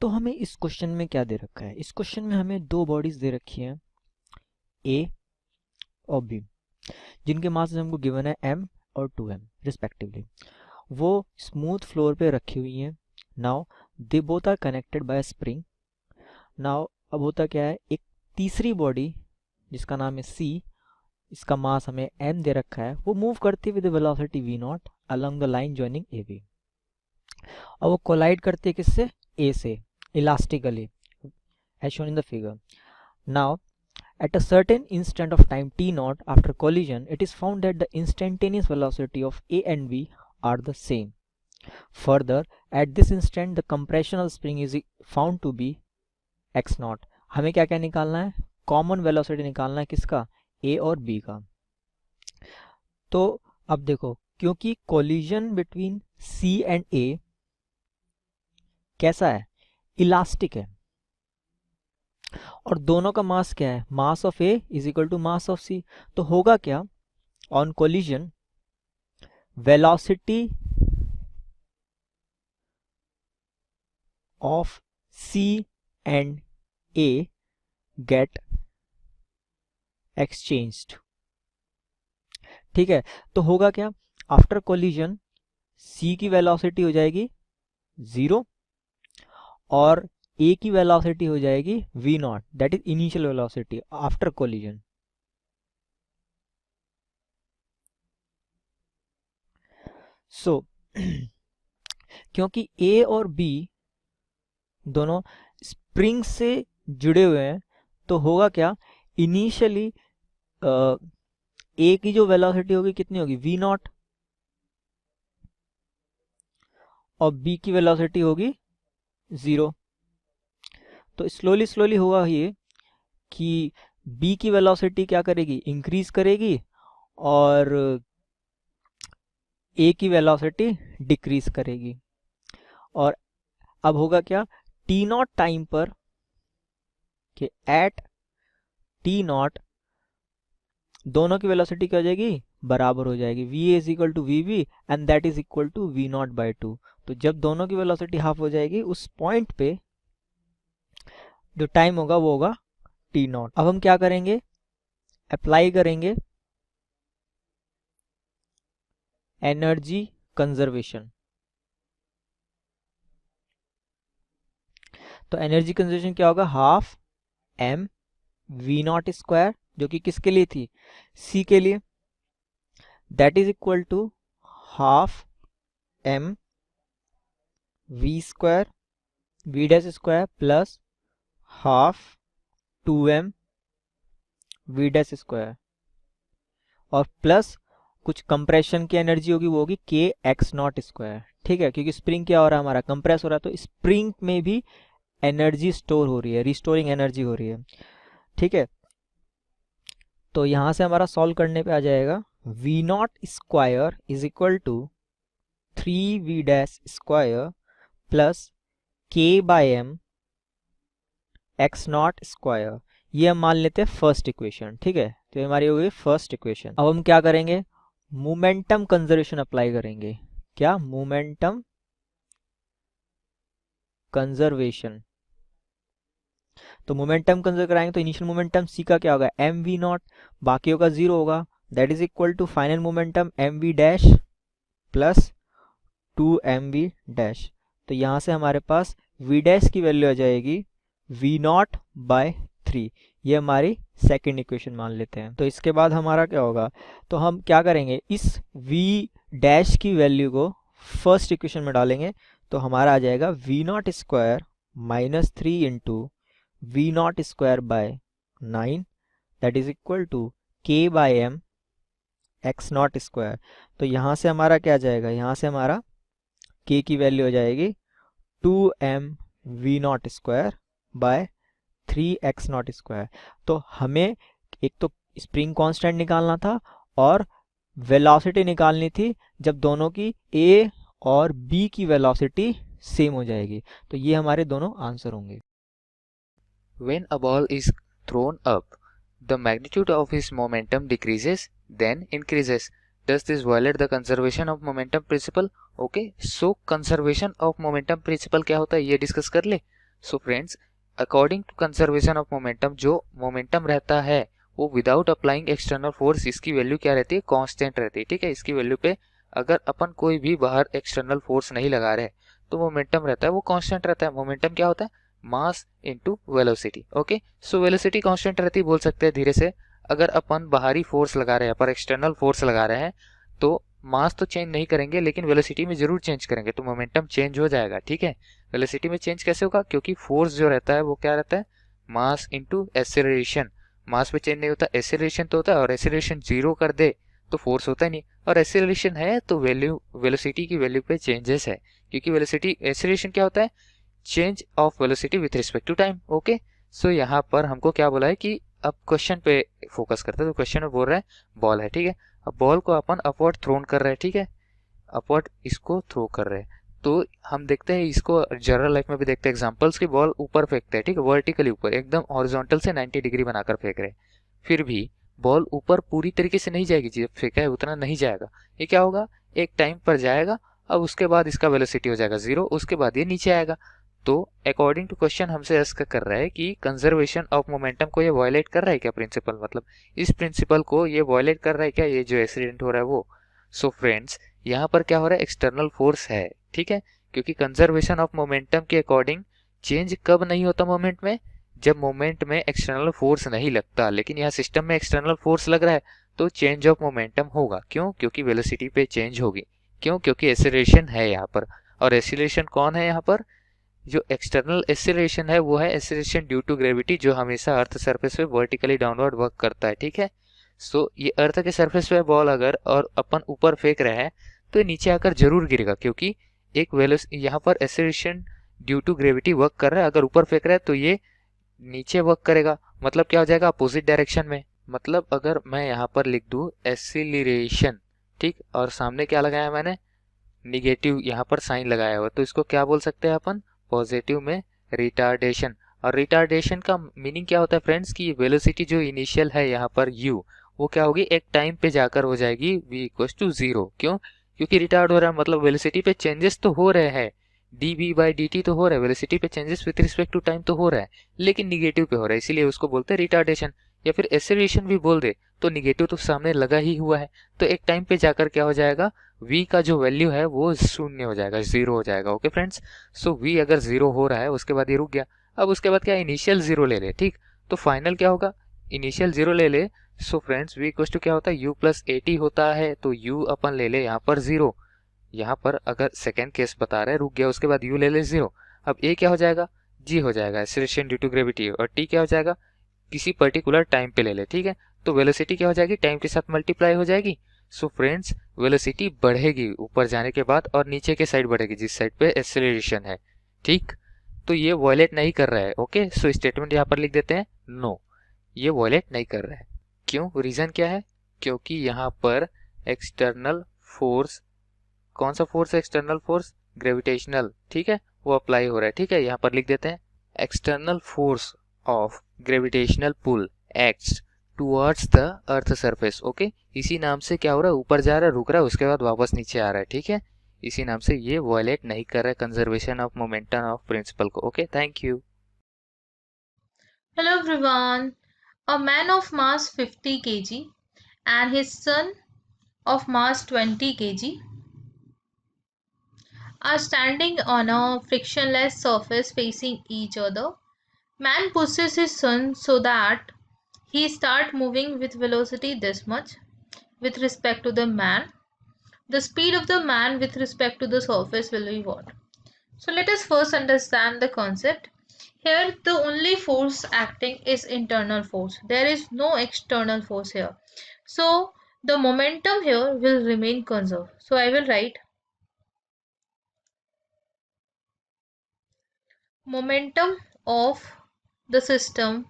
तो हमें इस क्वेश्चन में क्या दे रखा है, इस क्वेश्चन में हमें दो बॉडीज दे रखी हैं ए और बी, जिनके मास हमको गिवन है m और 2m रिस्पेक्टिवली। वो स्मूथ फ्लोर पे रखी हुई हैं। Now they both are connected by spring. Now अब होता क्या है, एक तीसरी बॉडी जिसका नाम है c, इसका मास हमें m दे रखा है, वो मूव करती है with velocity v0 along the line joining ab, और वो कोलाइड करती है किससे, a से, elastically as shown in the figure. Now at a certain instant of time t0 after collision, it is found that the instantaneous velocity of a and b are the same. Further, at this instant the compressional spring is found to be x0. हमें क्या क्या निकालना है, common velocity निकालना है, किसका, a और b का। तो अब देखो, क्योंकि collision between c and a कैसा है, इलास्टिक है, और दोनों का मास क्या है, mass of A is equal to mass of C. तो होगा क्या, on collision velocity of C and A get exchanged. ठीक है, तो होगा क्या, आफ्टर कोलिजन सी की वेलोसिटी हो जाएगी 0 और ए की वेलोसिटी हो जाएगी v0, that is initial velocity after collision. So क्योंकि ए और बी दोनों स्प्रिंग से जुड़े हुए हैं, तो होगा क्या, इनिशियली ए की जो वेलोसिटी होगी कितनी होगी, v0, और बी की वेलोसिटी होगी 0। तो स्लोली स्लोली हुआ ये कि b की वेलोसिटी क्या करेगी, इंक्रीज करेगी, और a की वेलोसिटी डिक्रीज करेगी। और अब होगा क्या, t0 टाइम पर कि एट t0 दोनों की वेलोसिटी क्या हो जाएगी, बराबर हो जाएगी, va is equal to vb and that is equal to v0/2। तो जब दोनों की वेलोसिटी हाफ हो जाएगी, उस पॉइंट पे जो टाइम होगा वो होगा t0। अब हम क्या करेंगे, अप्लाई करेंगे एनर्जी कंजर्वेशन। तो एनर्जी कंजर्वेशन क्या होगा, हाफ m v0 स्क्वायर, जो कि किसके लिए थी, c के लिए, that is equal to half m v square v dash square plus half 2m v dash square, और प्लस कुछ कंप्रेशन की एनर्जी होगी, वो होगी k x0 स्क्वायर। ठीक है, क्योंकि स्प्रिंग क्या हो रहा है, हमारा कंप्रेस हो रहा है, तो स्प्रिंग में भी एनर्जी स्टोर हो रही है, रिस्टोरिंग एनर्जी हो रही है। ठीक है, तो यहां से हमारा सॉल्व करने पे आ जाएगा v0 square is equal to 3v dash square plus k/m x0 square. ये हम मान लेते हैं फर्स्ट इक्वेशन। ठीक है, तो ये हमारी हो गई फर्स्ट इक्वेशन। अब हम क्या करेंगे, मोमेंटम कंजर्वेशन अप्लाई करेंगे। क्या, मोमेंटम कंजर्वेशन। तो मोमेंटम कंजर्व कराएंगे तो इनिशियल मोमेंटम c का क्या होगा, mv0, बाकियों का 0 होगा, that is equal to final momentum mv dash plus 2mv dash. तो यहाँ से हमारे पास v डैश की वैल्यू आ जाएगी v0/3। ये हमारी सेकेंड इक्वेशन मान लेते हैं। तो इसके बाद हमारा क्या होगा, तो हम क्या करेंगे, इस v डैश की वैल्यू को फर्स्ट इक्वेशन में डालेंगे, तो हमारा आ जाएगा v0 square minus 3 into v0 square by 9, that is equal to k/m x0 square. तो यहाँ से हमारा क्या जाएगा, यहाँ से हमारा k की वैल्यू हो जाएगी 2m v0 square bye 3x0 square. तो हमें एक तो स्प्रिंग कांस्टेंट निकालना था और वेलोसिटी निकालनी थी जब दोनों की a और b की वेलोसिटी सेम हो जाएगी। तो ये हमारे दोनों आंसर होंगे। When a ball is thrown up, the magnitude of its momentum decreases, then increases. Does this violate the conservation of momentum principle? Okay, so conservation of momentum principle क्या होता है ये डिस्कस कर ले। So friends, according to conservation of momentum, जो momentum रहता है वो विदाउट अप्लाइंग एक्सटर्नल फोर्स, इसकी वैल्यू क्या रहती है, कांस्टेंट रहती है। ठीक है, इसकी वैल्यू पे अगर अपन कोई भी बाहर एक्सटर्नल फोर्स नहीं लगा रहे तो मोमेंटम रहता है वो कांस्टेंट रहता है। मोमेंटम क्या होता है, mass into velocity. Okay, so velocity constant रहती है, बोल सकते हैं धीरे से। अगर अपन बाहरी फोर्स लगा रहे हैं, पर एक्सटर्नल फोर्स लगा रहे हैं, तो मास तो चेंज नहीं करेंगे लेकिन वेलोसिटी में जरूर चेंज करेंगे, तो मोमेंटम चेंज हो जाएगा। ठीक है, वेलोसिटी में चेंज कैसे होगा, क्योंकि फोर्स जो रहता है वो क्या रहता है, मास इनटू एक्सेलरेशन। मास में चेंज नहीं होता, एक्सेलरेशन तो होता है, और एक्सेलरेशन जीरो कर दे तो फोर्स होता ही नहीं, और एक्सेलरेशन है तो वैल्यू, वेलोसिटी की वैल्यू पे चेंजेस है, क्योंकि वेलोसिटी, एक्सेलरेशन क्या होता है, change of velocity with respect to time. Okay, so यहाँ पर हमको क्या बोला है कि अब क्वेश्चन पे फोकस करते हैं। तो क्वेश्चन में बोल रहा है बॉल है, ठीक है, अब बॉल को अपन अपवर्ड थ्रोन कर रहे हैं। ठीक है, अपवर्ड इसको थ्रो कर रहे हैं, तो हम देखते हैं इसको जनरल लाइफ में भी देखते हैं एग्जांपल्स की, बॉल ऊपर फेंकते हैं, ठीक है, वर्टिकली ऊपर एकदम हॉरिजॉन्टल से 90 डिग्री बनाकर फेंक रहे हैं, फिर भी बॉल ऊपर पूरी तरीके से नहीं जाएगी, जब फेंका है उतना नहीं जाएगा। ये क्या होगा, एक टाइम पर जाएगा, अब उसके बाद इसका वेलोसिटी हो जाएगा जीरो, उसके बाद ये नीचे आएगा। तो अकॉर्डिंग टू क्वेश्चन हमसे आस्क कर रहा है कि कंजर्वेशन ऑफ मोमेंटम को ये वायलेट कर रहा है क्या, प्रिंसिपल, मतलब इस प्रिंसिपल को ये वायलेट कर रहा है क्या, ये जो एक्सीडेंट हो रहा है वो। सो फ्रेंड्स, यहाँ पर क्या हो रहा है, एक्सटर्नल फोर्स है। ठीक है, क्योंकि कंजर्वेशन ऑफ मोमेंटम के अकॉर्डिंग चेंज कब नहीं होता मोमेंट में, जब मोमेंट में एक्सटर्नल फोर्स नहीं लगता, लेकिन यहाँ सिस्टम में एक्सटर्नल फोर्स लग रहा है तो चेंज ऑफ मोमेंटम होगा। क्यों, क्योंकि वेलोसिटी पे चेंज होगी। क्यों, क्योंकि एक्सीलरेशन है यहाँ पर, और एक्सीलरेशन कौन है यहाँ पर, जो एक्सटर्नल एक्सीलरेशन है वो है एक्सीलरेशन ड्यू टू ग्रेविटी, जो हमेशा अर्थ सरफेस पे वर्टिकली डाउनवर्ड वर्क करता है। ठीक है, सो ये अर्थ के सरफेस पे बॉल अगर और अपन ऊपर फेंक रहे हैं तो ये नीचे आकर जरूर गिरेगा, क्योंकि एक यहाँ पर acceleration due to gravity work कर रहा है, अगर ऊपर फेंक रहा है तो ये नीचे वर्क करेगा, मतलब क्या हो जाएगा, अपोजिट डायरेक्शन में। मतलब अगर मैं यहाँ पर लिख दूं एक्सीलरेशन, ठीक, और सामने क्या लगाया मैंने, निगेटिव यहाँ पर साइन लगाया हुआ, तो इसको क्या बोल सकते हैं अपन, पॉजिटिव में रिटार्डेशन। और रिटार्डेशन का मीनिंग क्या होता है फ्रेंड्स, की वेलोसिटी जो इनिशियल है यहाँ पर u, वो क्या होगी, एक टाइम पे जाकर हो जाएगी v इक्वल्स टू जीरो। क्यों, क्योंकि रिटार्ड हो रहा है, मतलब वेलोसिटी पे चेंजेस तो हो रहे हैं, dv बाई dt तो हो रहा है, वेलोसिटी पे changes with respect to time तो हो रहा है, लेकिन निगेटिव पे हो रहा है, इसीलिए उसको बोलते हैं रिटार्डेशन। या फिर एक्सेलरेशन भी बोल दे तो निगेटिव तो सामने लगा ही हुआ है, तो एक टाइम पे जाकर क्या हो जाएगा, v का जो वैल्यू है वो शून्य हो जाएगा, जीरो हो जाएगा। ओके फ्रेंड्स, सो v अगर जीरो हो रहा है उसके बाद ये रुक गया, अब उसके बाद क्या, इनिशियल जीरो ले ले, ठीक, तो फाइनल क्या होगा, इनिशियल जीरो ले ले। So friends, v equals to क्या होता है, u प्लस 80 होता है, तो u अपन ले ले यहाँ पर जीरो, यहाँ पर अगर सेकेंड केस बता रहे रुक गया, उसके बाद u ले ले जीरो, अब a क्या हो जाएगा, g हो जाएगा, एक्सीलरेशन ड्यू टू ग्रेविटी, और t क्या हो जाएगा, किसी पर्टिकुलर टाइम पे ले ले। ठीक है, तो वेलोसिटी क्या हो जाएगी, टाइम के साथ मल्टीप्लाई हो जाएगी। सो फ्रेंड्स, वेलोसिटी बढ़ेगी ऊपर जाने के बाद, और नीचे के साइड बढ़ेगी जिस साइड पे एक्सेलरेशन है। ठीक, तो ये वॉयलेट नहीं कर रहा है। ओके, सो स्टेटमेंट यहाँ पर लिख देते हैं, नो, ये वॉयलेट नहीं कर रहा है। क्यों, रीजन क्या है, क्योंकि यहाँ पर एक्सटर्नल फोर्स, कौन सा फोर्स है, एक्सटर्नल फोर्स ग्रेविटेशनल, ठीक है, वो अप्लाई हो रहा है। ठीक है, यहाँ पर लिख देते हैं, external force of gravitational pull acts towards the earth surface. Okay, इसी नाम से क्या हो रहा है, ऊपर जा रहा है, रुक रहा है, उसके बाद वापस नीचे आ रहा है। ठीक है, इसी नाम से ये वायलेट नहीं कर रहा है conservation of momentum of principle को। Okay, thank you. Hello everyone. A man of mass 50 kg and his son of mass 20 kg are standing on a frictionless surface facing each other. Man pushes his son so that he start moving with velocity this much with respect to the man. The speed of the man with respect to the surface will be what? So let us first understand the concept. Here the only force acting is internal force. There is no external force here. So the momentum here will remain conserved. So I will write momentum of the system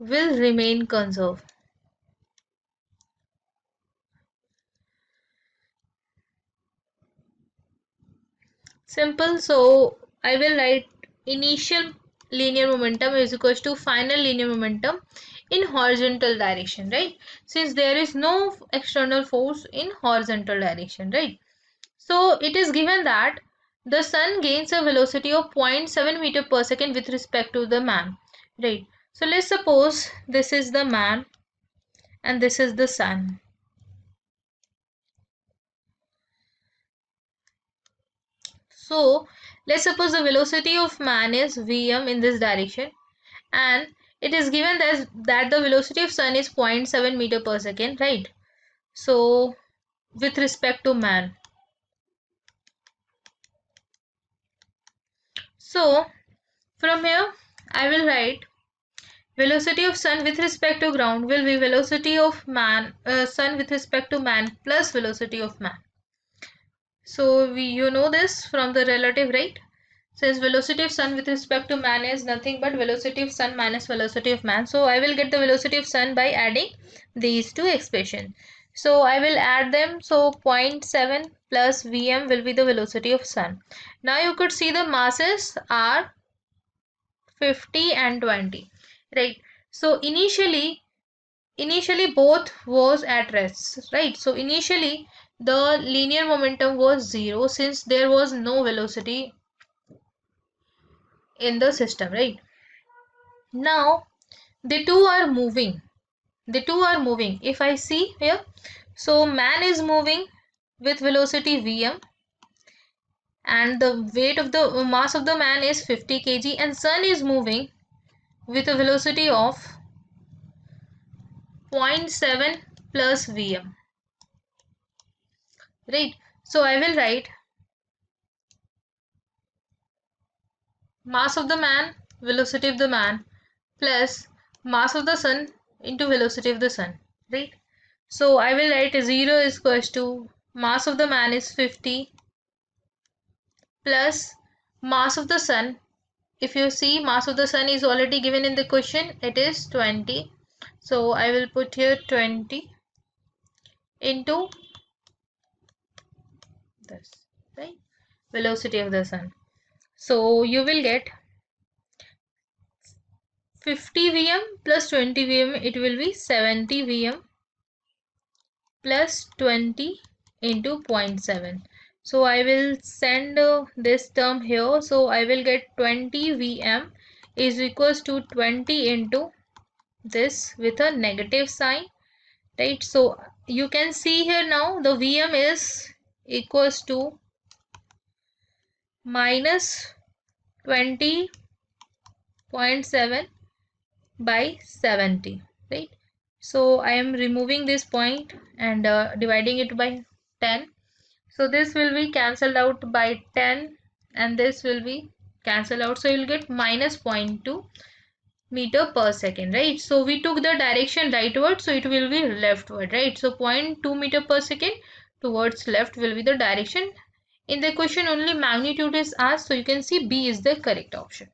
will remain conserved. Simple. So I will write initial linear momentum is equals to final linear momentum in horizontal direction, right? Since there is no external force in horizontal direction, right? So it is given that the sun gains a velocity of 0.7 meter per second with respect to the man, right? So let's suppose this is the man and this is the sun. So let's suppose the velocity of man is vm in this direction, and it is given that the velocity of sun is 0.7 meter per second, right? So with respect to man, so from here I will write velocity of sun with respect to ground will be velocity of man, sun with respect to man plus velocity of man. So you know this from the relative, right? Since velocity of sun with respect to man is nothing but velocity of sun minus velocity of man. So I will get the velocity of sun by adding these two expressions. So I will add them. So 0.7 plus Vm will be the velocity of sun. Now you could see the masses are 50 and 20, right? So initially both was at rest, right? So initially the linear momentum was 0 since there was no velocity in the system, right? Now the two are moving. If I see here, so man is moving with velocity vm, and the weight of the mass of the man is 50 kg, and sun is moving with a velocity of 0.7 plus vm, right? So I will write mass of the man, velocity of the man, plus mass of the sun into velocity of the sun, right? So I will write 0 is equals to mass of the man is 50 plus mass of the sun. If you see, mass of the sun is already given in the question, it is 20. So I will put here 20 into this, right? Velocity of the sun. So you will get 50 Vm plus 20 Vm, it will be 70 Vm plus 20 into 0.7. So I will send this term here. So I will get 20 Vm is equals to 20 into this with a negative sign, right? So you can see here now the Vm is equals to minus 20.7 by 70, right? So I am removing this point and dividing it by 10. So this will be cancelled out by 10 and this will be cancelled out. So you will get minus 0.2 meter per second, right? So we took the direction rightward, so it will be leftward, right? So 0.2 meter per second towards left will be the direction. In the question only magnitude is asked, so you can see B is the correct option.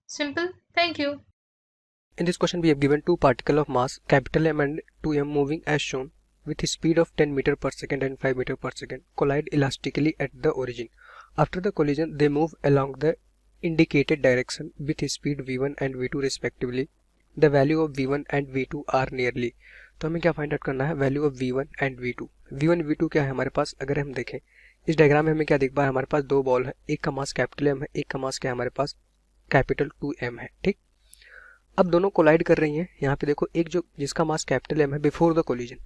Simple. Thank you. In this question we have given two particles of mass capital M and 2m moving as shown with a speed of 10 meter per second and 5 meter per second collide elastically at the origin. After the collision they move along the indicated direction with a speed v1 and v2 respectively. The value of v1 and v2 are nearly. तो हमें क्या find out करना है, value of v1 and v2. v1 v2 क्या है हमारे पास, अगर हम देखें इस डायग्राम में हमें क्या दिख पा है, हमारे पास दो बॉल है, एक का मास कैपिटल m है, एक का मास क्या है हमारे पास कैपिटल 2m है, ठीक. अब दोनों कोलाइड कर रही हैं. यहाँ पे देखो एक जो जिसका मास कैपिटल m है बिफोर द कोलिजन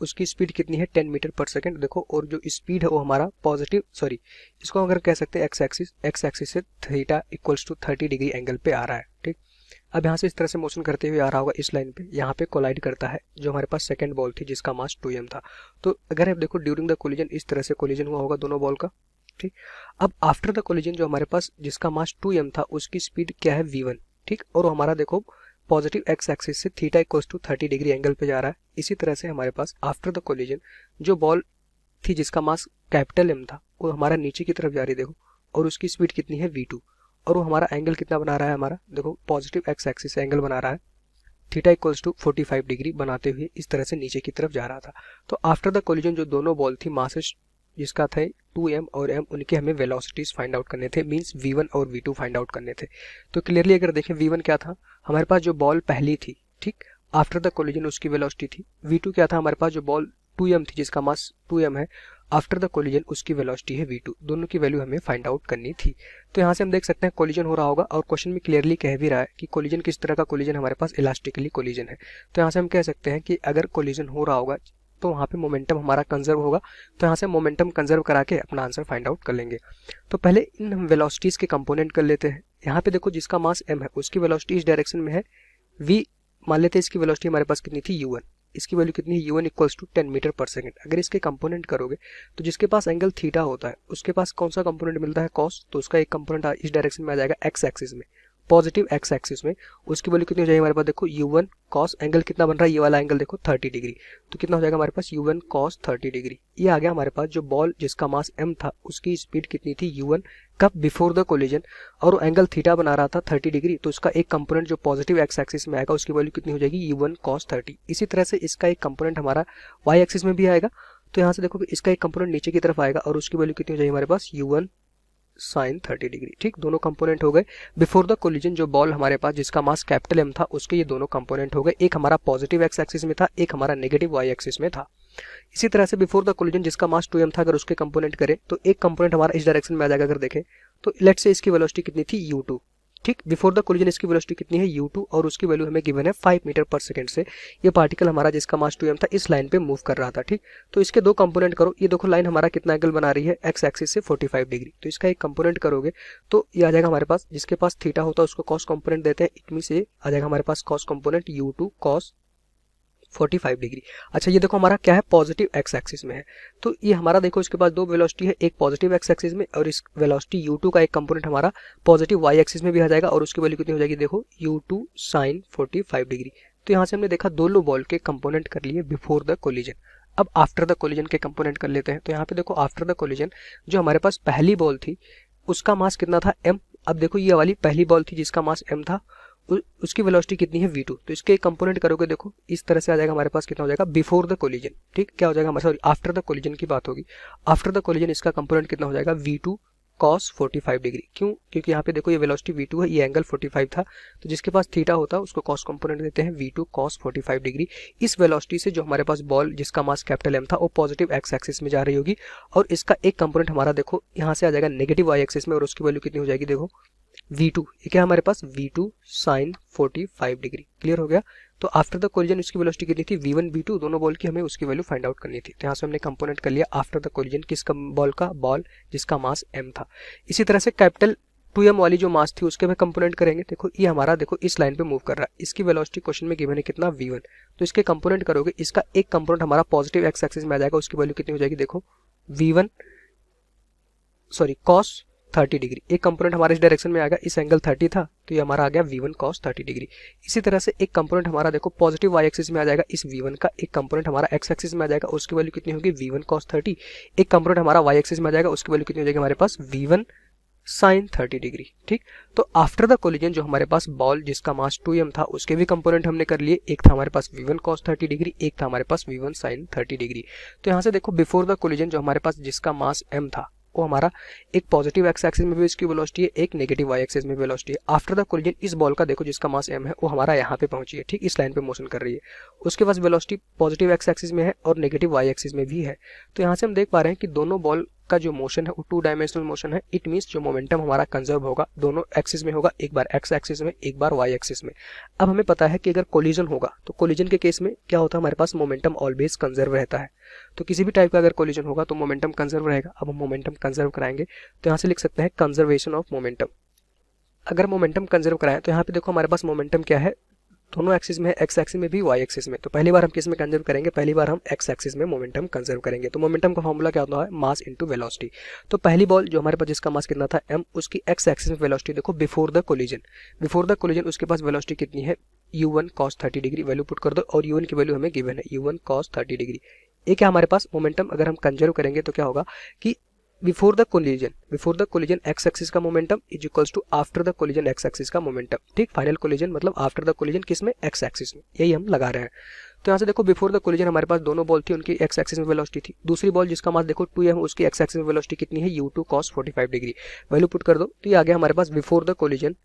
उसकी स्पीड कितनी है 10 मीटर पर सेकंड देखो, और जो स्पीड है वो हमारा पॉजिटिव इसको अगर कह सकते हैं एक्स एक्सिस से theta equals to 30 degree angle पे आ रहा है, ठीक. अब यहाँ से इस तरह से मोशन करते हुए आ रहा होगा इस लाइन पे, यहाँ पे कोलाइड करता है जो हमारे पास सेकंड बॉल थी जिसका मास 2m था. तो अगर आप देखो ड्यूरिंग द कोलिजन इस तरह से कोलिजन हुआ होगा दोनों बॉल का, ठीक. अब आफ्टर द कोलिजन जो हमारे पास जिसका मास 2m था उसकी स्पीड क्या है v1, ठीक. और हमारा देखो पॉजिटिव एक्स एक्सिस से theta equals to 30 degree angle पे जा रहा है. इसी तरह से हमारे पास आफ्टर द कोलिजन जो बॉल थी जिसका मास कैपिटल m था वो हमारा नीचे की तरफ जा रही है देखो, और उसकी स्पीड कितनी है v2, और वो हमारा एंगल कितना बना रहा है, हमारा देखो पॉजिटिव एक्स एक्सिस से एंगल बना रहा है थीटा इक्वल्स टू 45 डिग्री बनाते हुए इस तरह से नीचे की तरफ जा रहा था. तो आफ्टर द कोलिजन जो दोनों बॉल थी मासेस जिसका था 2m और m उनके हमें वेलोसिटीज फाइंड आउट करने थे, मींस v1 और v2 फाइंड आउट करने थे. तो क्लियरली अगर देखें v1 क्या था हमारे पास जो बॉल पहली थी, ठीक, आफ्टर द कोलिजन उसकी वेलोसिटी थी. v2 क्या था हमारे पास जो बॉल 2m थी जिसका मास 2m है आफ्टर द कोलिजन उसकी वेलोसिटी है v2। दोनों की वैल्यू हमें फाइंड आउट करनी थी। तो यहाँ से हम देख सकते हैं कोलिजन हो रहा होगा और क्वेश्चन में क्लियरली कह भी रहा है कि कोलिजन किस तरह का कोलिजन हमारे पास इलास्टिकली कोलिजन है। तो यहाँ से हम कह सकते हैं कि अगर कोलिजन हो रहा होगा तो वहाँ पे मोमेंटम हमारा कंजर्व होगा। तो यहाँ से मोमेंटम कंजर्व करा के अपना आंसर फाइंड आउट कर लेंगे। तो पहले इन हम वेलोसिटीज के कंपोनेंट कर लेते हैं। यहाँ पे देखो जिसका मास m है उसकी वेलोसिटी इस डायरेक्शन में है v। मान लेते हैं इसकी वेलोसिटी हमारे पास कितनी थी u1। इसकी वैल्यू कितनी है u1 इक्वल्स टू 10 मीटर पर सेकंड। अगर इसके कंपोनेंट करोगे तो जिसके पास एंगल थीटा होता है उसके पास कौन सा कंपोनेंट मिलता है cos। तो उसका एक कंपोनेंट इस डायरेक्शन में आ जाएगा x एक्सिस में, पॉजिटिव x एक्सिस में। उसकी वैल्यू कितनी हो जाएगी हमारे पास, देखो u1 cos एंगल कितना बन रहा है, ये वाला एंगल देखो 30 डिग्री। तो कितना हो जाएगा हमारे पास u1 cos 30 डिग्री। ये आ गया हमारे पास जो बॉल जिसका मास m था उसकी स्पीड कितनी थी u1 कब, बिफोर द कोलिजन, और वो एंगल थीटा बना रहा था 30 डिग्री। तो उसका एक कंपोनेंट जो पॉजिटिव x एक्सिस में आएगा उसकी वैल्यू कितनी हो जाएगी u1 cos 30। इसी तरह से इसका एक कंपोनेंट हमारा y एक्सिस में भी आएगा। तो यहाँ से देखो कि इसका एक कंपोनेंट नीचे की तरफ आएगा और उसकी वैल्यू कितनी हो जाएगी हमारे पास u1 sin 30 डिग्री। ठीक, दोनों कंपोनेंट हो गए। बिफोर द कोलिजन जो बॉल हमारे पास जिसका मास कैपिटल M था उसके ये दोनों कंपोनेंट हो गए। एक हमारा पॉजिटिव x एक्सिस में था, एक हमारा नेगेटिव y एक्सिस में था। इसी तरह से बिफोर द कोलिजन जिसका मास 2m था अगर उसके कंपोनेंट करें तो एक कंपोनेंट हमारा इस डायरेक्शन में आ जाएगा। अगर देखें तो लेट्स से इसकी वेलोसिटी कितनी थी u2। ठीक, बिफोर द कोलिजन इसकी वेलोसिटी कितनी है u2 और उसकी वैल्यू हमें गिवन है 5 मीटर पर सेकंड से। ये पार्टिकल हमारा जिसका मास 2m था इस लाइन पे मूव कर रहा था। ठीक, तो इसके दो कंपोनेंट करो। ये देखो लाइन हमारा कितना एंगल बना रही है, x एक्सिस से 45 डिग्री। तो इसका एक कंपोनेंट करोगे तो ये आ जाएगा हमारे पास, जिसके पास थीटा होता है उसको कॉस कंपोनेंट देते हैं, इटमी से आ जाएगा हमारे पास cos component u2 cos 45 degree. अच्छा ये देखो हमारा क्या है, पॉजिटिव x एक्सिस में है। तो ये हमारा देखो इसके पास दो वेलोसिटी है, एक पॉजिटिव x एक्सिस में और इस वेलोसिटी u2 का एक कंपोनेंट हमारा पॉजिटिव y एक्सिस में भी आ जाएगा और उसकी वैल्यू कितनी हो जाएगी, देखो u2 sin 45 डिग्री। तो यहाँ से हमने देखा दोनों बॉल के कंपोनेंट कर लिए बिफोर द कोलिजन। अब आफ्टर द कोलिजन के कंपोनेंट कर लेते हैं। तो यहाँ पे देखो आफ्टर द कोलिजन जो हमारे पास पहली बॉल थी उसका मास कितना था m। अब देखो ये वाली पहली बॉल थी जिसका मास m था, उसकी वेलोसिटी कितनी है v2। तो इसके कंपोनेंट करोगे देखो इस तरह से आ जाएगा हमारे पास, कितना हो जाएगा बिफोर द कोलिजन। ठीक, क्या हो जाएगा हमारे, सॉरी आफ्टर द कोलिजन की बात होगी। आफ्टर द कोलिजन इसका कंपोनेंट कितना हो जाएगा v2 cos 45 डिग्री। क्यों, क्योंकि यहाँ पे देखो ये वेलोसिटी v2 है, ये एंगल 45 था, तो जिसके पास थीटा होता उसको cos कंपोनेंट देते हैं v2 cos 45 डिग्री। इस वेलोसिटी से जो हमारे पास बॉल जिसका मास कैपिटल M था वो पॉजिटिव x एक्सिस में जा रही होगी और इसका एक कंपोनेंट हमारा देखो यहाँ से आ जाएगा नेगेटिव y एक्सिस में और उसकी वैल्यू कितनी हो जाएगी, देखो v2, ये क्या हमारे पास v2 sin 45 डिग्री। क्लियर हो गया। तो आफ्टर द कोलिजन उसकी वेलोसिटी कितनी थी, v1 v2 दोनों बॉल की हमें उसकी वैल्यू फाइंड आउट करनी थी। तो यहाँ से हमने कंपोनेंट कर लिया आफ्टर द कोलिजन किसका बॉल का, बॉल जिसका मास m था। इसी तरह से कैपिटल 2m वाली जो मास थी उसके में कंपोनेंट करेंगे। देखो ये हमारा देखो इस लाइन पे मूव कर रहा है, इसकी वेलोसिटी क्वेश्चन में गिवन है कितना v1। तो इसके कंपोनेंट करोगे, इसका एक कंपोनेंट हमारा पॉजिटिव x एक्सिस में आ जाएगा, उसकी वैल्यू कितनी हो जाएगी, देखो v1 सॉरी cos 30 डिग्री। एक कंपोनेंट हमारे इस डायरेक्शन में आ गया, इस एंगल 30 था तो ये हमारा आ गया v1 cos 30 डिग्री। इसी तरह से एक कंपोनेंट हमारा देखो पॉजिटिव y एक्सिस में आ जाएगा, इस v1 का एक कंपोनेंट हमारा x एक्सिस में आ जाएगा, उसकी वैल्यू कितनी होगी v1 cos 30। एक कंपोनेंट हमारा y एक्सिस में आ जाएगा, उसकी वैल्यू कितनी हो जाएगी हमारे पास v1 sin 30 डिग्री। ठीक, तो आफ्टर द कोलिजन जो हमारे पास बॉल जिसका मास 2m था उसके भी कंपोनेंट हमने कर लिए। एक था हमारे पास v1 cos 30 डिग्री, एक था हमारे पास v1 sin 30 डिग्री। तो यहाँ से देखो बिफोर द कोलिजन जो हमारे पास जिसका मास m था वो हमारा एक पॉजिटिव x एक्सिस में भी इसकी वेलोसिटी है, एक नेगेटिव y एक्सिस में वेलोसिटी है। आफ्टर द कोलिजन इस बॉल का देखो जिसका मास m है वो हमारा यहाँ पे पहुंची है, ठीक इस लाइन पे मोशन कर रही है, उसके पास वेलोसिटी पॉजिटिव x एक्सिस में है और नेगेटिव y एक्सिस में भी है। तो यहाँ से हम देख पा रहे हैं कि दोनों बॉल का जो मोशन है वो 2 डायमेंशनल मोशन है। इट मींस जो मोमेंटम हमारा कंजर्व होगा दोनों एक्सिस में होगा, एक बार x एक्सिस में एक बार y एक्सिस में। अब हमें पता है कि अगर कोलिजन होगा तो कोलिजन के केस में क्या होता है, हमारे पास मोमेंटम ऑलवेज कंजर्व रहता है। तो किसी भी टाइप का अगर कोलिजन होगा तो मोमेंटम कंजर्व रहेगा। अब हम मोमेंटम कंजर्व कराएंगे तो यहाँ से लिख सकते हैं कंजर्वेशन ऑफ मोमेंटम। अगर मोमेंटम कंजर्व कराएं तो यहाँ पे देखो हमारे पास मोमेंटम क्या है, दोनों एक्सिस में है, x एक्सिस में भी y एक्सिस में। तो पहली बार हम किस में कंजर्व करेंगे, पहली बार हम x एक्सिस में मोमेंटम कंजर्व करेंगे। तो मोमेंटम का फॉर्मूला क्या होता है, मास इनटू वेलोसिटी। तो पहली बॉल जो हमारे पास जिसका मास कितना था m, उसकी x एक्सिस में वेलोसिटी देखो before the collision. Before the collision उसके पास वेलोसिटी कितनी है, u1 cos 30 degree. Value put कर दो और u1 की वैल्यू हमें गिवन है u1 cos 30 डिग्री। ये क्या हमारे पास मोमेंटम अगर हम कंजर्व करेंगे तो क्या होगा कि before the collision x axis का momentum is equals to after the collision x axis का मोमेंटम। ठीक, फाइनल कोलिजन मतलब आफ्टर द कोलिजन किस में, x एक्सिस में, यही हम लगा रहे हैं। तो यहाँ से देखो बिफोर द कोलिजन हमारे पास दोनों बॉल थी, उनकी x एक्सिस में वेलोसिटी थी। दूसरी बॉल जिसका मास देखो 2m, उसकी x एक्सिस में वेलोसिटी कितनी है, u2 cos 45 degree. Value put कर दो तो ये आ गया हमारे पास बिफोर द कोलिजन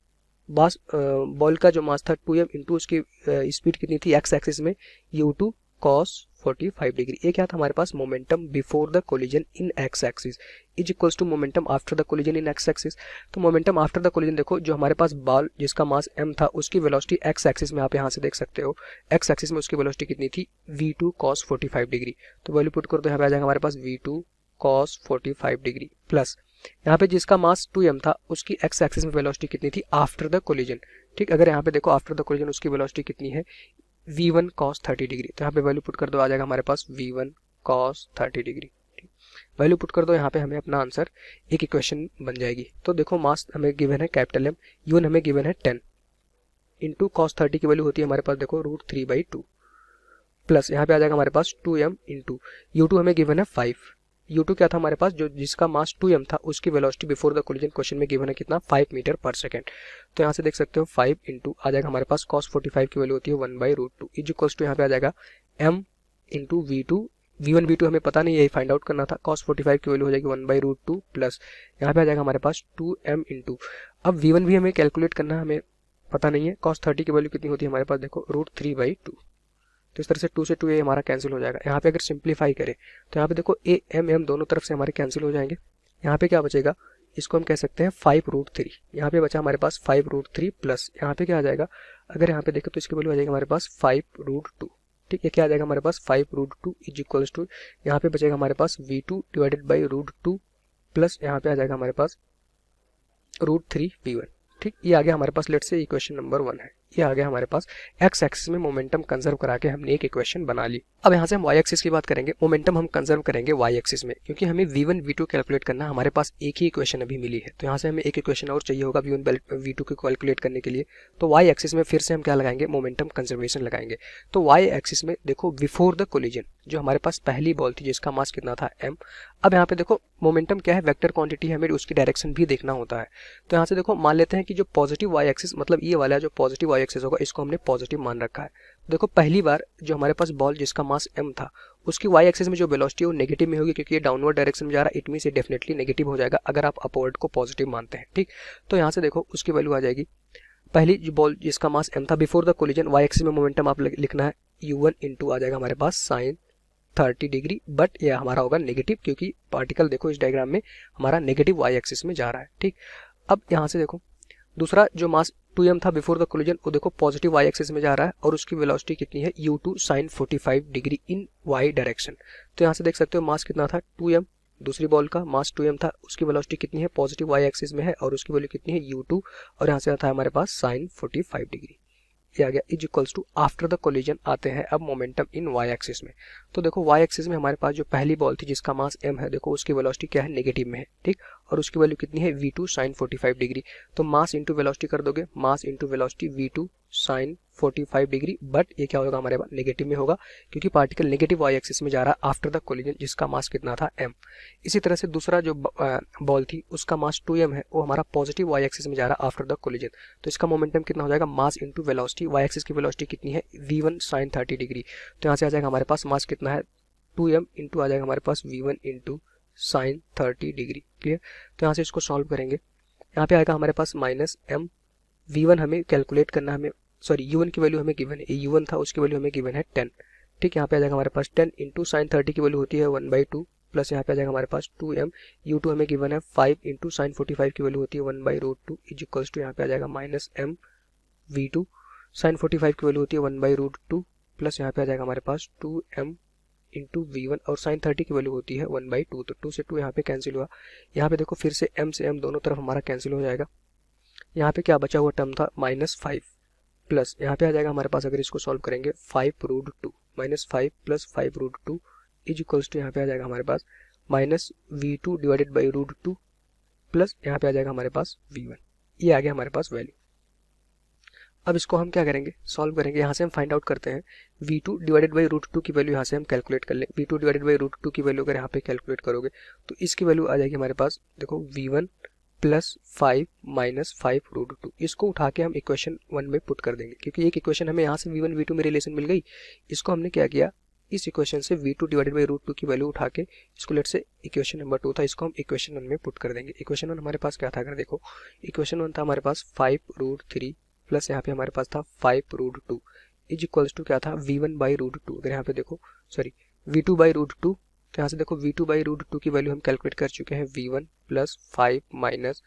बॉल का जो मास था 2m इंटू उसकी स्पीड कितनी थी x एक्सिस में u2 cos 45 डिग्री। ये क्या था हमारे पास, momentum before the collision in x axis is equals to momentum after the collision in x axis. तो मोमेंटम आफ्टर द कोलिजन देखो, जो हमारे पास बॉल जिसका मास m था उसकी वेलोसिटी एक्स एक्सिस में आप यहाँ से देख सकते हो, एक्स एक्सिस में उसकी वेलोसिटी कितनी थी, v2 cos 45 डिग्री। तो वैल्यू पुट कर दो, यहाँ पे आ जाएगा हमारे पास v2 cos 45 डिग्री प्लस यहाँ पे जिसका मास 2m था उसकी एक्स एक्सिस में वेलोसिटी कितनी थी आफ्टर द कोलिजन। ठीक, अगर यहाँ पे देखो आफ्टर द कोलिजन उसकी वेलोसिटी कितनी है, v1 cos 30 डिग्री। तो यहाँ पे वैल्यू पुट कर दो, आ जाएगा हमारे पास v1 cos 30 degree. Value put कर दो, यहाँ पे हमें अपना आंसर एक इक्वेशन बन जाएगी। तो देखो मास हमें गिवन है कैपिटल M, u1 हमें गिवन है 10 इंटू cos 30 की वैल्यू होती है हमारे पास देखो √3/2 प्लस यहाँ पे आ जाएगा हमारे पास 2m इंटू u2 हमें गिवन है 5। u2 क्या था हमारे पास, जो जिसका मास 2m था उसकी velocity before the collision question में गिवन है कितना, 5 मीटर पर सेकेंड। तो यहाँ से देख सकते हो 5 इंटू आ जाएगा हमारे पास cos 45 की वैल्यू होती है 1/√2 इज इक्वल्स टू यहाँ पे आ जाएगा m into v2, v1 v2 हमें पता नहीं, यही फाइंड आउट करना था। cos 45 की वैल्यू हो जाएगी 1/√2 प्लस यहाँ पे आ जाएगा हमारे पास 2m इंटू, अब v1 भी हमें कैलकुलेट करना है, हमें पता नहीं है। cos 30 की वैल्यू कितनी होती है हमारे पास देखो √3/2। तो इस तरह से 2 से 2 ये हमारा कैंसिल हो जाएगा। यहाँ पे अगर सिंप्लीफाई करें तो यहाँ पे देखो a m दोनों तरफ से हमारे कैंसिल हो जाएंगे। यहाँ पे क्या बचेगा, इसको हम कह सकते हैं 5√3। यहाँ पे बचा हमारे पास 5√3 प्लस यहाँ पे क्या आ जाएगा, अगर यहाँ पे देखें तो इसकी वैल्यू आ जाएगी हमारे पास 5√2। ठीक, ये क्या आ जाएगा हमारे पास 5√2 इज इक्वल्स टू यहाँ पे बचेगा हमारे पास v2 डिवाइडेड बाई √2 प्लस यहाँ पे आ जाएगा हमारे पास √3v1। ठीक, ये आ गया हमारे पास, लेट्स से इक्वेशन नंबर 1 है। ये आ गया हमारे पास एक्स एक्सिस में मोमेंटम कंजर्व करा के हमने एक इक्वेशन बना ली। अब यहाँ से हम वाई एक्सिस की बात करेंगे, मोमेंटम हम कंजर्व करेंगे वाई एक्सिस में, क्योंकि हमें v1 v2 कैलकुलेट करना, हमारे पास एक ही इक्वेशन अभी मिली है। तो यहाँ से हमें एक इक्वेशन और चाहिए होगा v1 v2 को कैलकुलेट करने के लिए। तो वाई एक्सिस में फिर से हम क्या लगाएंगे, मोमेंटम कंजर्वेशन लगाएंगे। तो वाई एक्सिस में देखो बिफोर द कोलिजन जो हमारे पास पहली बॉल थी जिसका मास कितना था m। अब यहाँ पे देखो मोमेंटम क्या है, वेक्टर क्वांटिटी है, हमें उसकी डायरेक्शन भी देखना होता है। तो यहाँ से देखो मान लेते हैं कि जो पॉजिटिव वाई एक्सिस, मतलब ये वाला जो पॉजिटिव वाई एक्सिस होगा इसको हमने पॉजिटिव मान रखा है। देखो पहली बार जो हमारे पास बॉल जिसका मास m था उसकी वाई एक्सिस में जो वेलोसिटी है वो नेगेटिव में होगी, क्योंकि ये डाउनवर्ड डायरेक्शन में जा रहा है, इट मींस ये डेफिनेटली नेगेटिव हो जाएगा अगर आप अपवर्ड को पॉजिटिव मानते हैं। ठीक, तो यहाँ से देखो उसकी वैल्यू आ जाएगी, पहली जो बॉल जिसका मास m था before the collision, y axis में मोमेंटम आप लिखना है u1 इंटू आ जाएगा हमारे पास sin 30 डिग्री, बट यह हमारा होगा नेगेटिव क्योंकि पार्टिकल देखो इस डायग्राम में हमारा नेगेटिव वाई एक्सिस में जा रहा है। ठीक, अब यहाँ से देखो दूसरा जो मास 2m था बिफोर द कोलिजन वो देखो पॉजिटिव वाई एक्सिस में जा रहा है और उसकी वेलोसिटी कितनी है u2 sin 45 degree in y direction. तो यहाँ से देख सकते हो मास कितना था 2m, दूसरी बॉल का मास 2m था, उसकी वेलोसिटी कितनी है पॉजिटिव वाई एक्सिस में है और उसकी वैल्यू कितनी है u2 और यहाँ से आता है हमारे पास sin 45 डिग्री। ये आ गया is equals to after the collision. आते हैं अब मोमेंटम इन वाई एक्सिस में। तो देखो वाई एक्सिस में हमारे पास जो पहली बॉल थी जिसका मास m है, देखो उसकी वेलोसिटी क्या है नेगेटिव में है। ठीक, और उसकी वैल्यू कितनी है v2 sin 45 डिग्री। तो मास इंटू वेलोसिटी कर दोगे, मास into velocity v2 sin 45 degree, but ये क्या होगा हमारे पास नेगेटिव में होगा क्योंकि पार्टिकल नेगेटिव वाई एक्सिस में जा रहा है आफ्टर द कोलिजन जिसका मास कितना था m। इसी तरह से दूसरा जो बॉल थी उसका मास 2m है, वो हमारा पॉजिटिव वाई एक्सिस में जा रहा है आफ्टर द कोलिजन। तो इसका मोमेंटम कितना हो जाएगा, mass into velocity, y axis की वेलोसिटी कितनी है v1 sin 30 डिग्री। तो यहाँ से आ जाएगा हमारे पास मास कितना है 2m इंटू आ जाएगा हमारे पास v1 into sin 30 degree. Clear, तो यहाँ से इसको सॉल्व करेंगे, यहाँ पे आएगा हमारे पास माइनस m, v1 हमें कैलकुलेट करना, हमें सॉरी u1 की वैल्यू हमें गिवन है, u1 था उसकी वैल्यू हमें गिवन है 10। ठीक, यहाँ पे आ जाएगा हमारे पास 10 इंटू sin 30 की वैल्यू होती है 1/2 प्लस यहाँ पे आ जाएगा हमारे पास 2m, u2 हमें गिवन है 5 इंटू sin 45 की वैल्यू होती है 1/√2 इज इक्वल्स टू यहाँ पे आ जाएगा माइनस m v2 sin 45 की वैल्यू होती है 1/√2 प्लस यहाँ पे आ जाएगा हमारे पास 2m इंटू v1 और sin 30 की वैल्यू होती है 1/2। तो 2 से 2 यहाँ पे कैंसिल हुआ, यहाँ पे देखो फिर से m से m दोनों तरफ हमारा कैंसिल हो जाएगा। यहाँ पे क्या बचा हुआ टर्म था -5 प्लस यहाँ पे आ जाएगा हमारे पास, अगर इसको सॉल्व करेंगे 5√2 -5 प्लस 5√2 इज इक्वल्स टू यहाँ पे आ जाएगा हमारे पास minus v2 divided by √2 plus यहाँ पे आ जाएगा हमारे पास v1। ये आ गया हमारे पास वैल्यू। अब इसको हम क्या करेंगे, सॉल्व करेंगे। यहाँ से हम फाइंड आउट करते हैं v2 डिवाइडेड बाई √2 की वैल्यू यहाँ से हम कैलकुलेट कर लें। v2 डिवाइडेड बाई √2 की वैल्यू अगर यहाँ पे कैलकुलेट करोगे तो इसकी वैल्यू आ जाएगी हमारे पास देखो v1 प्लस 5 माइनस 5√2। इसको उठा के हम इक्वेशन 1 में पुट कर देंगे क्योंकि एक इक्वेशन हमें यहाँ से v1 v2 में रिलेशन मिल गई। इसको हमने क्या किया, इस इक्वेशन से v2 डिवाइडेड बाई √2 की वैल्यू उठा के इसको लेट से इक्वेशन नंबर 2 था, इसको हम इक्वेशन 1 में पुट कर देंगे। इक्वेशन 1 हमारे पास क्या था, अगर देखो इक्वेशन 1 था हमारे पास 5√3 प्लस यहाँ पे हमारे पास था 5√2 इज इक्वल्स टू क्या था v1 बाई रूट टू। अगर यहाँ पे देखो sorry v2 by root to, तो यहाँ से देखो v2 बाई रूट टू की वैल्यू हम कैलकुलेट कर चुके हैं v1 plus 5 minus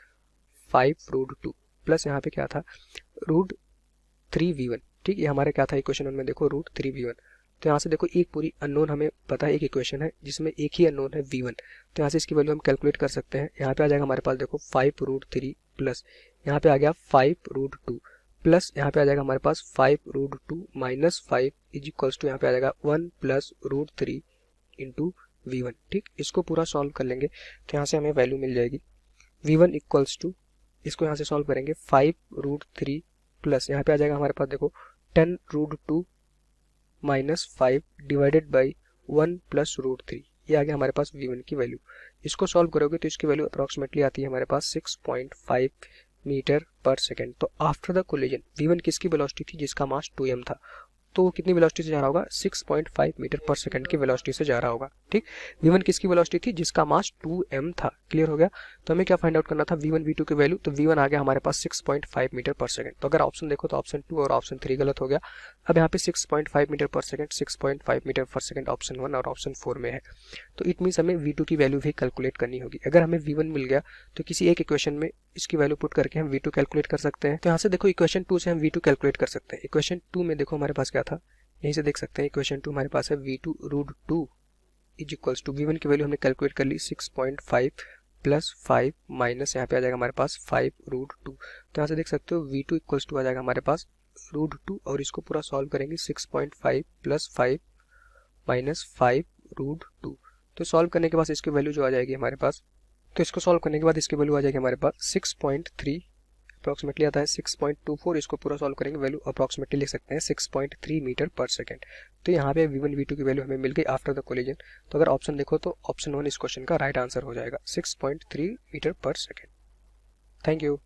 5 root two plus यहाँ पे क्या था रूट 3v1। ठीक, ये हमारा क्या था इक्वेशन में, देखो रूट 3v1। तो यहाँ से देखो एक पूरी अननोन हमें पता है, एक इक्वेशन है जिसमें एक ही अननोन है v1, तो यहाँ से इसकी वैल्यू हम कैलकुलेट कर सकते हैं। यहाँ पे आ जाएगा हमारे पास देखो 5 रूट 3 प्लस यहाँ पे आ गया 5 रूट 2 प्लस यहाँ पे आ जाएगा हमारे पास 5 root 2 minus 5 is equals to यहाँ पे आ जाएगा 1 प्लस रूट 3 इंटू v1। ठीक, इसको पूरा सॉल्व कर लेंगे तो यहाँ से हमें वैल्यू मिल जाएगी v1 इक्वल्स टू, इसको यहाँ से सॉल्व करेंगे 5 रूट 3 प्लस यहाँ पे आ जाएगा हमारे पास देखो 10 root 2 minus 5 divided by 1 plus root 3, ये आ गया हमारे पास v1 की वैल्यू। इसको सॉल्व करोगे तो इसकी वैल्यू अप्रॉक्सीमेटली आती है हमारे पास 6.5 मीटर पर सेकेंड। तो आफ्टर द कोलिजन v1 किसकी वेलोसिटी थी, जिसका मास 2m था, तो वो कितनी वेलोसिटी से जा रहा होगा 6.5 मीटर पर सेकंड की वेलोसिटी से जा रहा होगा। ठीक, v1 किसकी वेलोसिटी थी, जिसका मास 2m था। क्लियर हो गया। तो हमें क्या फाइंड आउट करना था v1 v2 की वैल्यू, तो v1 आ गया हमारे पास 6.5 मीटर पर सेकंड। तो अगर ऑप्शन देखो तो ऑप्शन 2 और ऑप्शन 3 गलत हो गया। अब यहाँ पे 6.5 मीटर पर सेकंड 6.5 मीटर पर सेकंड ऑप्शन 1 और ऑप्शन 4 में है। तो इट मीन्स हमें v2 की वैल्यू भी कैलकुलेट करनी होगी। अगर हमें v1 मिल गया तो किसी एक इक्वेशन में इसकी वैल्यू पुट करके हम v2 कैलकुलेट कर सकते हैं। तो यहाँ से देखो इक्वेशन 2 से हम v2 कैलकुलेट कर सकते हैं। इक्वेशन 2 में देखो हमारे पास क्या था, यहीं से देख सकते हैं इक्वेशन 2 हमारे पास है v2 root 2 is equals to v1 की वैल्यू हमने कैलकुलेट कर ली 6.5 प्लस 5 माइनस यहाँ पे आ जाएगा हमारे पास 5 रूट 2। तो यहाँ से देख सकते हो v2 इक्वल्स टू आ जाएगा हमारे पास रूट 2 और इसको पूरा सॉल्व करेंगे 6.5 प्लस 5 माइनस 5 रूट 2। तो सॉल्व करने के बाद इसकी वैल्यू जो आ जाएगी हमारे पास, तो इसको सॉल्व करने के बाद इसकी वैल्यू आ जाएगी हमारे पास 6.3 अप्रॉक्सीमेटली आता है 6.24। इसको पूरा सॉल्व करेंगे वैल्यू अप्रॉक्सीमेटली लिख सकते हैं 6.3 मीटर पर सेकंड। तो यहाँ पे v1 v2 की वैल्यू हमें मिल गई आफ्टर द कोलिजन। तो अगर ऑप्शन देखो तो ऑप्शन 1 इस क्वेश्चन का राइट आंसर हो जाएगा 6.3 मीटर पर सेकंड। Thank you.